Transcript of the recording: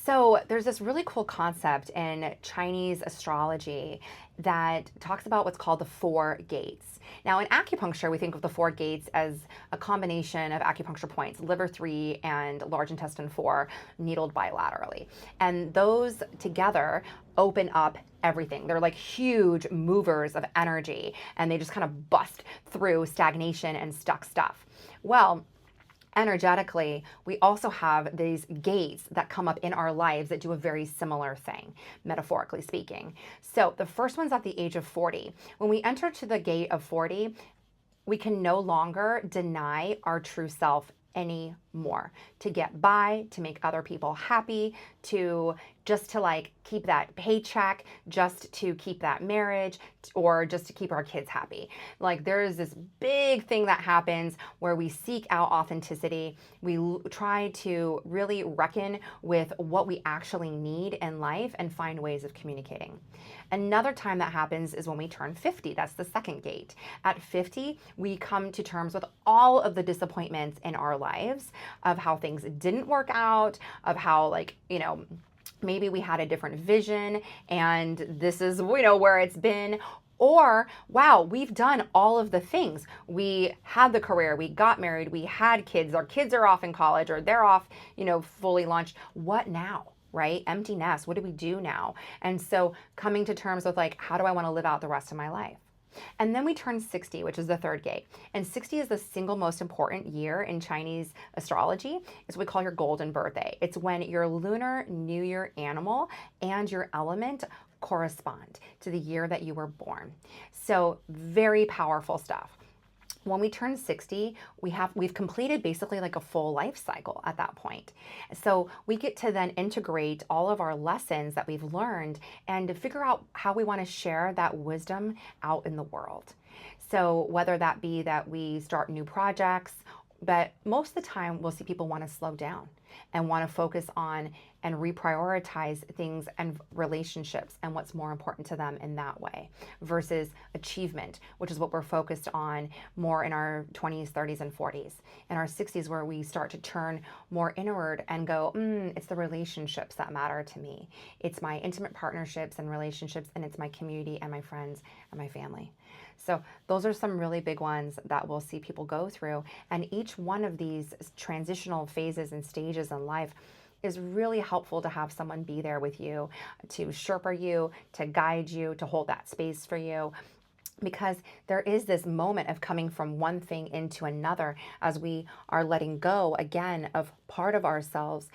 So there's this really cool concept in Chinese astrology that talks about what's called the four gates. Now, in acupuncture, we think of the four gates as a combination of acupuncture points, liver 3 and large intestine 4, needled bilaterally. And those together open up everything. They're like huge movers of energy, and they just kind of bust through stagnation and stuck stuff. Well, energetically, we also have these gates that come up in our lives that do a very similar thing, metaphorically speaking. So the first one's at the age of 40. When we enter to the gate of 40, we can no longer deny our true self anymore to get by, to make other people happy, to just to like keep that paycheck, just to keep that marriage, or just to keep our kids happy. Like there is this big thing that happens where we seek out authenticity. We try to really reckon with what we actually need in life and find ways of communicating. Another time that happens is when we turn 50. That's the second gate. At 50, we come to terms with all of the disappointments in our lives of how things didn't work out, of how maybe we had a different vision and this is, where it's been. Or, wow, we've done all of the things. We had the career, we got married, we had kids, our kids are off in college or they're off, fully launched. What now? Right? Empty nest. What do we do now? And so coming to terms with how do I want to live out the rest of my life? And then we turn 60, which is the third gate. And 60 is the single most important year in Chinese astrology. It's what we call your golden birthday. It's when your lunar new year animal and your element correspond to the year that you were born. So very powerful stuff. When we turn 60, we've completed basically like a full life cycle at that point. So we get to then integrate all of our lessons that we've learned and to figure out how we want to share that wisdom out in the world. So whether that be that we start new projects, but most of the time we'll see people want to slow down and want to focus on and reprioritize things and relationships and what's more important to them in that way versus achievement, which is what we're focused on more in our 20s, 30s, and 40s. In our 60s, where we start to turn more inward and go, it's the relationships that matter to me. It's my intimate partnerships and relationships, and it's my community and my friends and my family. So those are some really big ones that we'll see people go through. And each one of these transitional phases and stages in life is really helpful to have someone be there with you, to Sherpa you, to guide you, to hold that space for you. Because there is this moment of coming from one thing into another as we are letting go again of part of ourselves